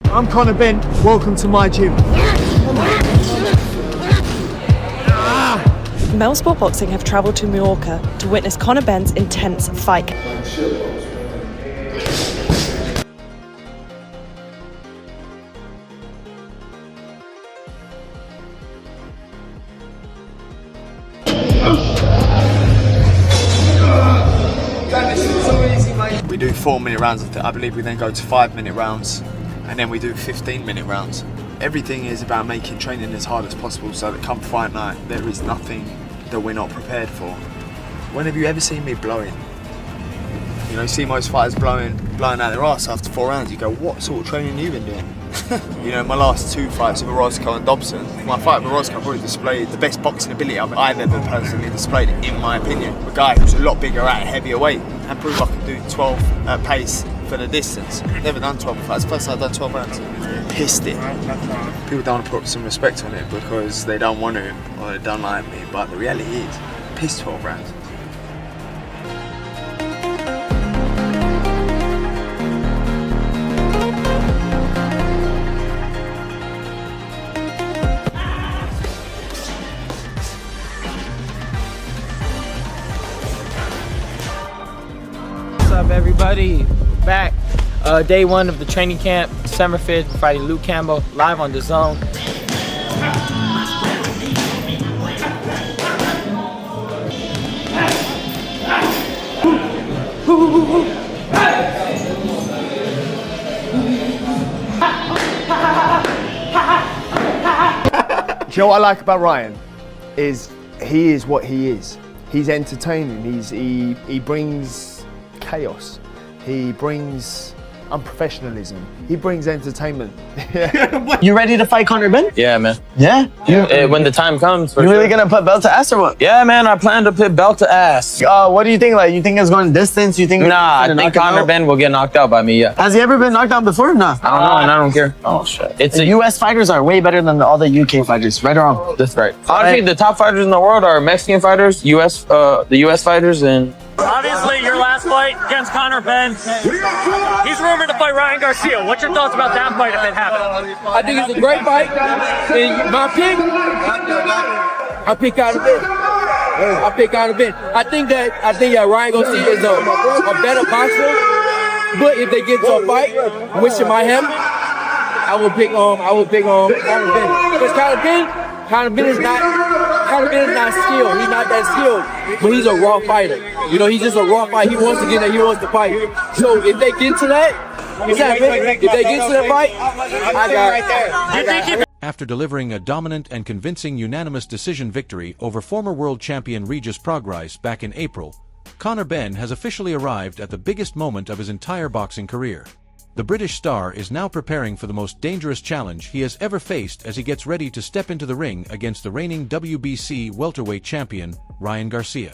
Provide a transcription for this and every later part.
I'm Conor Benn, welcome to my gym. Melsport Boxing have travelled to Mallorca to witness Conor Benn's intense fight. We do 4-minute rounds. I believe we then go to 5-minute rounds, and then we do 15-minute rounds. Everything is about making training as hard as possible so that come fight night, there is nothing that we're not prepared for. When have you ever seen me blowing? You know, you see most fighters blowing out their ass after 4 rounds. You go, what sort of training have you been doing? You know, my last 2 fights with Orozco and Dobson, my fight with Orozco probably displayed the best boxing ability I've ever personally displayed, in my opinion. A guy who's a lot bigger at a heavier weight and proved I can do 12 at pace for the distance. Never done 12 fights. First I've done 12 rounds. Pissed it. People don't want to put some respect on it because they don't want to or they don't like me, but the reality is, pissed 12 rounds. What's up, everybody? Back. Day 1 of the training camp, December 5th, fighting Luke Campbell, live on DAZN. You know what I like about Ryan? Is he is what he is. He's entertaining, he brings chaos. He brings unprofessionalism. He brings entertainment. You ready to fight Conor Benn? Yeah, man. Yeah? When the time comes, for You really sure. gonna put belt to ass or what? Yeah, man, I plan to put belt to ass. What do you think? Like, you think it's going distance? You think? Nah, I gonna think knock him Conor out? Benn will get knocked out by me, yeah. Has he ever been knocked out before? Nah. I don't know, and I don't care. Oh shit. It's The a U.S. fighters are way better than all the U.K. fighters. Right or wrong? That's right. Honestly, the top fighters in the world are Mexican fighters, the U.S. fighters, and Obviously, your last fight against Conor Benn, he's rumored to fight Ryan Garcia. What's your thoughts about that fight if it happened? I think it's a great fight. And my pick, I pick out of it. I pick out of it. I think that Ryan Garcia is a better boxer. But if they get to a fight, which it might happen, I will pick Conor Benn. Because Conor Benn is not skilled. He's not that skilled. But he's a raw fighter. You know, he's just a raw fighter. He wants to get there. He wants to fight. So if they get to that, if they get to that fight, I got. After delivering a dominant and convincing unanimous decision victory over former world champion Regis Prograis back in April, Conor Benn has officially arrived at the biggest moment of his entire boxing career. The British star is now preparing for the most dangerous challenge he has ever faced as he gets ready to step into the ring against the reigning WBC welterweight champion, Ryan Garcia.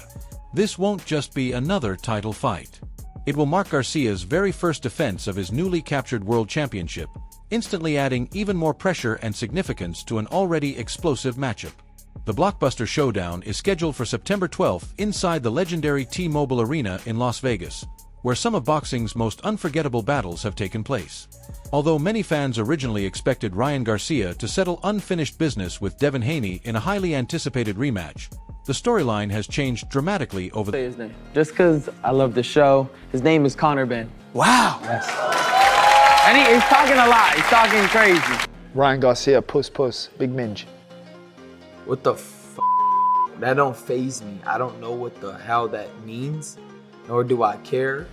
This won't just be another title fight. It will mark Garcia's very first defense of his newly captured world championship, instantly adding even more pressure and significance to an already explosive matchup. The blockbuster showdown is scheduled for September 12th inside the legendary T-Mobile Arena in Las Vegas, where some of boxing's most unforgettable battles have taken place. Although many fans originally expected Ryan Garcia to settle unfinished business with Devin Haney in a highly anticipated rematch, the storyline has changed dramatically over the his name. Just because I love the show, his name is Conor Benn. Wow. Yes. And he's talking a lot. He's talking crazy. Ryan Garcia, puss, big minge. What the That don't faze me. I don't know what the hell that means, nor do I care.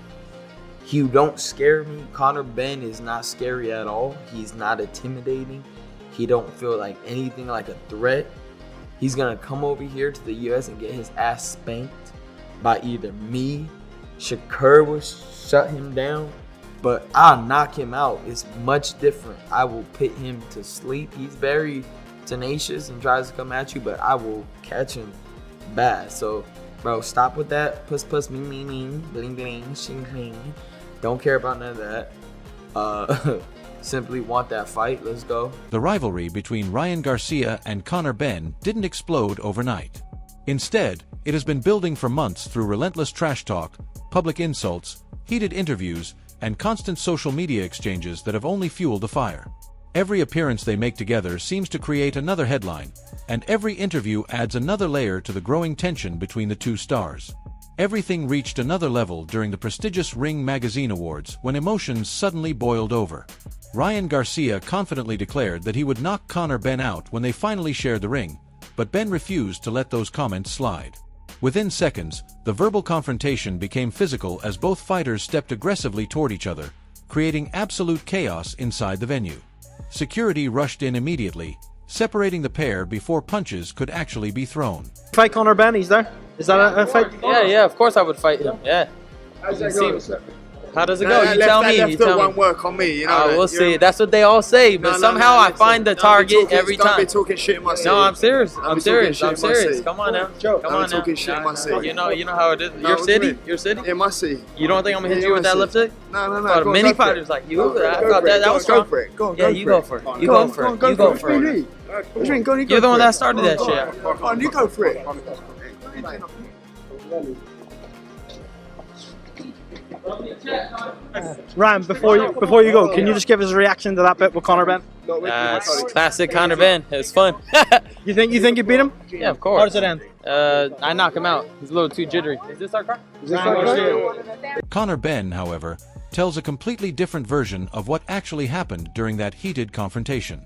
You don't scare me. Conor Benn is not scary at all. He's not intimidating. He don't feel like anything like a threat. He's gonna come over here to the US and get his ass spanked by either me, Shakur will shut him down, but I'll knock him out. It's much different. I will put him to sleep. He's very tenacious and tries to come at you, but I will catch him bad. So, bro, stop with that puss, me, bling, bling, shing, bling. Don't care about none of that. Simply want that fight. Let's go. The rivalry between Ryan Garcia and Conor Benn didn't explode overnight. Instead, it has been building for months through relentless trash talk, public insults, heated interviews, and constant social media exchanges that have only fueled the fire. Every appearance they make together seems to create another headline, and every interview adds another layer to the growing tension between the two stars. Everything reached another level during the prestigious Ring Magazine Awards when emotions suddenly boiled over. Ryan Garcia confidently declared that he would knock Conor Benn out when they finally shared the ring, but Benn refused to let those comments slide. Within seconds, the verbal confrontation became physical as both fighters stepped aggressively toward each other, creating absolute chaos inside the venue. Security rushed in immediately, separating the pair before punches could actually be thrown. Fight Conor Benn, he's there. Is that a fight? Yeah, of course I would fight him. Yeah. How does it go? You tell me. That won't work on me. You know. We'll see. That's what they all say, but somehow I find the target every time. Don't be talking shit in my city. No, I'm serious. I'm serious. Come on now. Come on now. Talking shit in my city. You know how it is. Your city? Your city? In my city. You don't think I'm gonna hit you with that lipstick? No. Oh, many fighters like you. I thought that was strong. Go for it. Yeah, you go for it. You go for it. You go for it. You're the one that started that shit. Come on, you go for it. Ryan, before you go, can you just give us a reaction to that bit with Conor Benn? Classic Conor Benn. It was fun. You think you beat him? Yeah, of course. How does it end? I knock him out. He's a little too jittery. Is this our car? Conor Benn, however, tells a completely different version of what actually happened during that heated confrontation.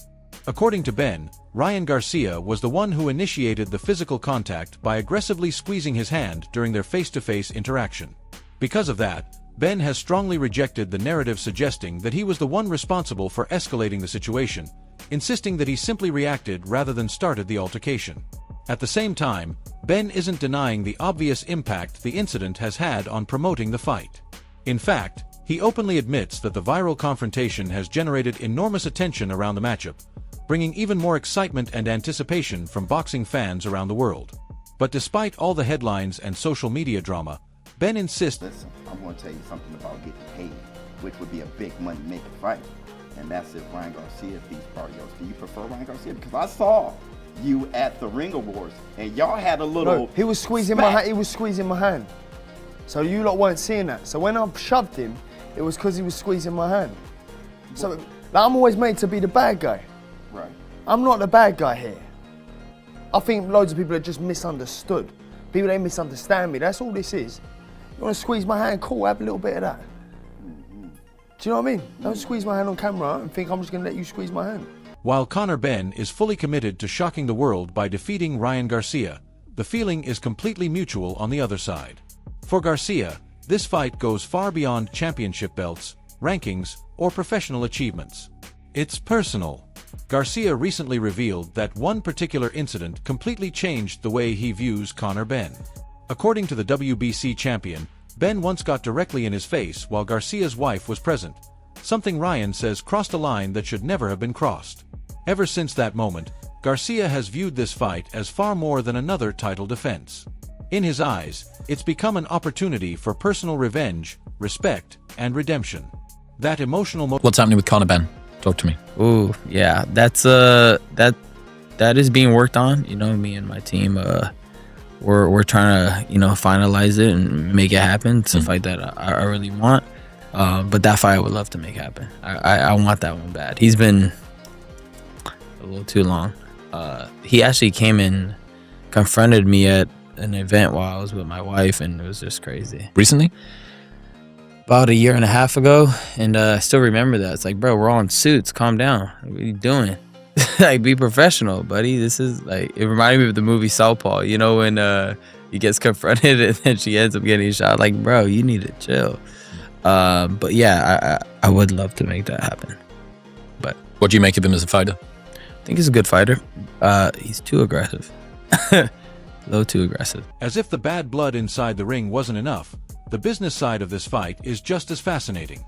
According to Benn, Ryan Garcia was the one who initiated the physical contact by aggressively squeezing his hand during their face-to-face interaction. Because of that, Benn has strongly rejected the narrative suggesting that he was the one responsible for escalating the situation, insisting that he simply reacted rather than started the altercation. At the same time, Benn isn't denying the obvious impact the incident has had on promoting the fight. In fact, he openly admits that the viral confrontation has generated enormous attention around the matchup, bringing even more excitement and anticipation from boxing fans around the world. But despite all the headlines and social media drama, Benn insists. Listen, I'm going to tell you something about getting paid, which would be a big money-making fight. And that's if Ryan Garcia beats Barrios. Do you prefer Ryan Garcia? Because I saw you at the Ring Awards, and y'all had a little. No, he was squeezing my hand. He was squeezing my hand. So you lot weren't seeing that. So when I shoved him, it was because he was squeezing my hand. So like, I'm always made to be the bad guy. Right. I'm not the bad guy here. I think loads of people are just misunderstood. People, they misunderstand me. That's all this is. You want to squeeze my hand? Cool, have a little bit of that. Do you know what I mean? Don't squeeze my hand on camera and think I'm just going to let you squeeze my hand. While Conor Benn is fully committed to shocking the world by defeating Ryan Garcia, the feeling is completely mutual on the other side. For Garcia, this fight goes far beyond championship belts, rankings, or professional achievements. It's personal. Garcia recently revealed that one particular incident completely changed the way he views Conor Benn. According to the WBC champion, Benn once got directly in his face while Garcia's wife was present, something Ryan says crossed a line that should never have been crossed. Ever since that moment, Garcia has viewed this fight as far more than another title defense. In his eyes, it's become an opportunity for personal revenge, respect, and redemption. That emotional What's happening with Conor Benn? Talk to me. Ooh, yeah, that's that is being worked on. You know, me and my team, we're trying to finalize it and make it happen. It's a fight that I really want, but that fight I would love to make happen. I want that one bad. He's been a little too long. He actually came and confronted me at an event while I was with my wife, and it was just crazy. Recently? About a year and a half ago, and I still remember that. It's like, bro, we're all in suits. Calm down. What are you doing? Like, be professional, buddy. This is like, it reminded me of the movie Southpaw. You know, when he gets confronted and then she ends up getting shot. Like, bro, you need to chill. But yeah, I would love to make that happen. But what do you make of him as a fighter? I think he's a good fighter. He's too aggressive. A little too aggressive. As if the bad blood inside the ring wasn't enough, the business side of this fight is just as fascinating.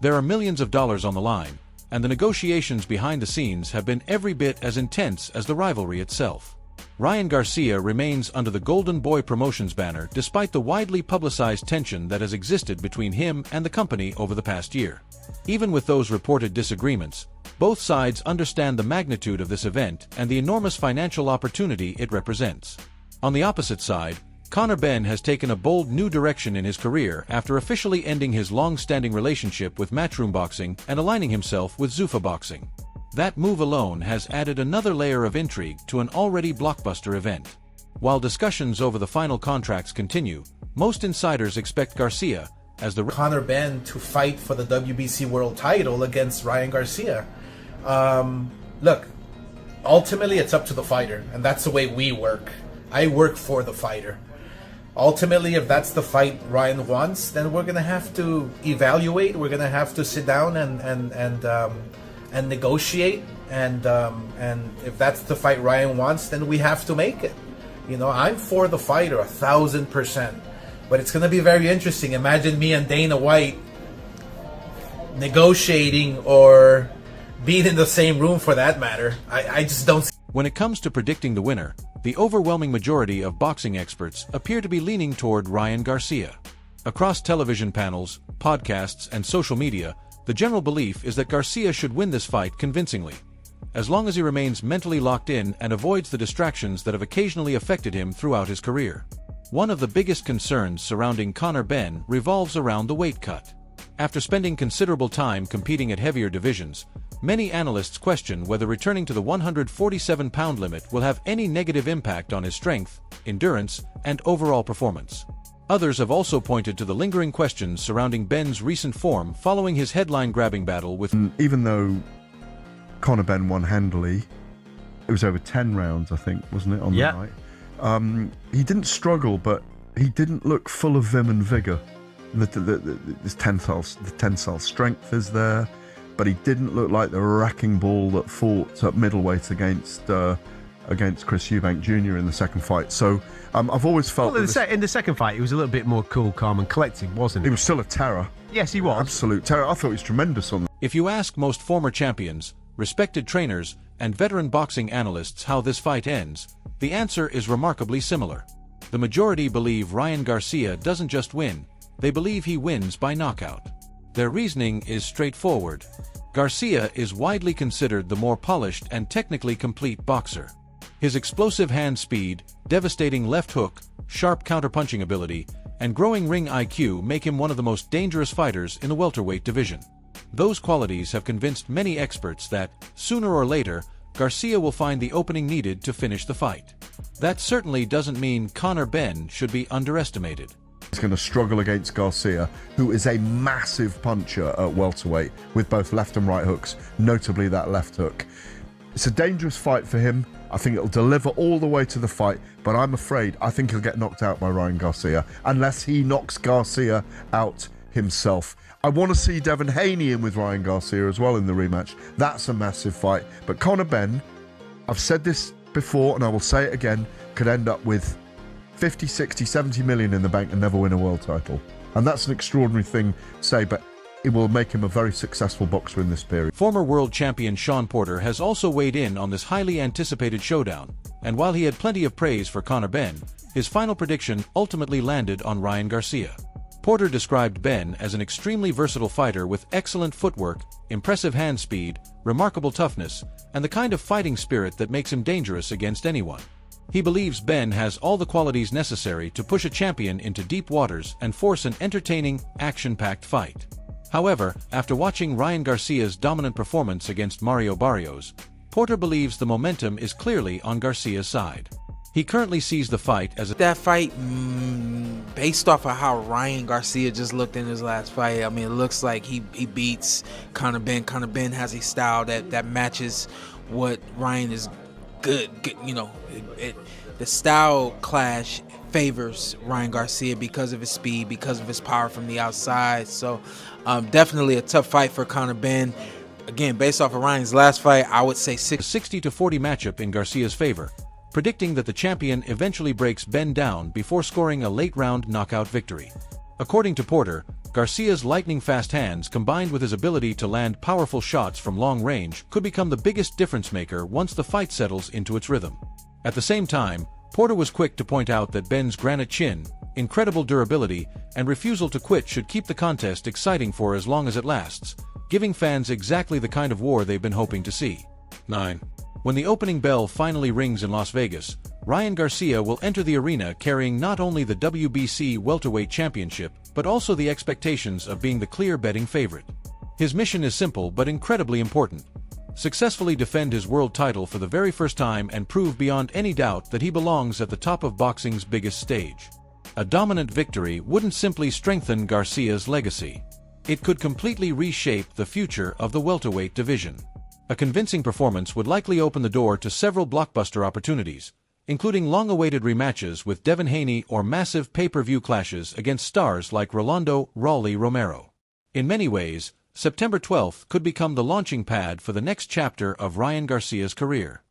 There are millions of dollars on the line, and the negotiations behind the scenes have been every bit as intense as the rivalry itself. Ryan Garcia remains under the Golden Boy Promotions banner despite the widely publicized tension that has existed between him and the company over the past year. Even with those reported disagreements, both sides understand the magnitude of this event and the enormous financial opportunity it represents. On the opposite side, Conor Benn has taken a bold new direction in his career after officially ending his long-standing relationship with Matchroom Boxing and aligning himself with Zuffa Boxing. That move alone has added another layer of intrigue to an already blockbuster event. While discussions over the final contracts continue, most insiders expect Garcia, as the Conor Benn, to fight for the WBC world title against Ryan Garcia. Look, ultimately it's up to the fighter, and that's the way we work. I work for the fighter. Ultimately, if that's the fight Ryan wants, then we're gonna have to evaluate. We're gonna have to sit down and negotiate. And if that's the fight Ryan wants, then we have to make it. You know, I'm for the fighter 1,000%. But it's gonna be very interesting. Imagine me and Dana White negotiating or being in the same room for that matter. I just don't see. When it comes to predicting the winner, the overwhelming majority of boxing experts appear to be leaning toward Ryan Garcia. Across television panels, podcasts, and social media, the general belief is that Garcia should win this fight convincingly, as long as he remains mentally locked in and avoids the distractions that have occasionally affected him throughout his career. One of the biggest concerns surrounding Conor Benn revolves around the weight cut. After spending considerable time competing at heavier divisions, many analysts question whether returning to the 147-pound limit will have any negative impact on his strength, endurance, and overall performance. Others have also pointed to the lingering questions surrounding Benn's recent form following his headline-grabbing battle with... Even though Conor Benn won handily, it was over 10 rounds, I think, wasn't it, on the night? He didn't struggle, but he didn't look full of vim and vigour. His tensile strength is there, but he didn't look like the wrecking ball that fought at middleweight against Chris Eubank Jr. in the second fight. So I've always felt... Well, in the second fight, he was a little bit more cool, calm and collected, wasn't he? He was still a terror. Yes, he was. Absolute terror. I thought he was tremendous on that. If you ask most former champions, respected trainers, and veteran boxing analysts how this fight ends, the answer is remarkably similar. The majority believe Ryan Garcia doesn't just win, they believe he wins by knockout. Their reasoning is straightforward. Garcia is widely considered the more polished and technically complete boxer. His explosive hand speed, devastating left hook, sharp counterpunching ability, and growing ring IQ make him one of the most dangerous fighters in the welterweight division. Those qualities have convinced many experts that, sooner or later, Garcia will find the opening needed to finish the fight. That certainly doesn't mean Conor Benn should be underestimated. He's going to struggle against Garcia, who is a massive puncher at welterweight with both left and right hooks, notably that left hook. It's a dangerous fight for him. I think it'll deliver all the way to the fight, but I think he'll get knocked out by Ryan Garcia, unless he knocks Garcia out himself. I want to see Devin Haney in with Ryan Garcia as well in the rematch. That's a massive fight. But Conor Benn, I've said this before and I will say it again, could end up with 50, 60, 70 million in the bank and never win a world title. And that's an extraordinary thing to say, but it will make him a very successful boxer in this period. Former world champion Sean Porter has also weighed in on this highly anticipated showdown, and while he had plenty of praise for Conor Benn, his final prediction ultimately landed on Ryan Garcia. Porter described Benn as an extremely versatile fighter with excellent footwork, impressive hand speed, remarkable toughness, and the kind of fighting spirit that makes him dangerous against anyone. He believes Benn has all the qualities necessary to push a champion into deep waters and force an entertaining, action-packed fight. However, after watching Ryan Garcia's dominant performance against Mario Barrios, Porter believes the momentum is clearly on Garcia's side. He currently sees the fight as that fight, based off of how Ryan Garcia just looked in his last fight, I mean, it looks like he beats Conor Benn. Conor Benn has a style that matches what Ryan is good. You know, the style clash favors Ryan Garcia because of his speed, because of his power from the outside. So definitely a tough fight for Conor Benn. Again, based off of Ryan's last fight, I would say 60-40 matchup in Garcia's favor, predicting that the champion eventually breaks Benn down before scoring a late-round knockout victory. According to Porter, Garcia's lightning-fast hands combined with his ability to land powerful shots from long range could become the biggest difference-maker once the fight settles into its rhythm. At the same time, Porter was quick to point out that Benn's granite chin, incredible durability, and refusal to quit should keep the contest exciting for as long as it lasts, giving fans exactly the kind of war they've been hoping to see. 9. When the opening bell finally rings in Las Vegas, Ryan Garcia will enter the arena carrying not only the WBC Welterweight Championship, but also the expectations of being the clear betting favorite. His mission is simple but incredibly important. Successfully defend his world title for the very first time and prove beyond any doubt that he belongs at the top of boxing's biggest stage. A dominant victory wouldn't simply strengthen Garcia's legacy. It could completely reshape the future of the welterweight division. A convincing performance would likely open the door to several blockbuster opportunities, including long-awaited rematches with Devin Haney or massive pay-per-view clashes against stars like Rolando "Raleigh" Romero. In many ways, September 12th could become the launching pad for the next chapter of Ryan Garcia's career.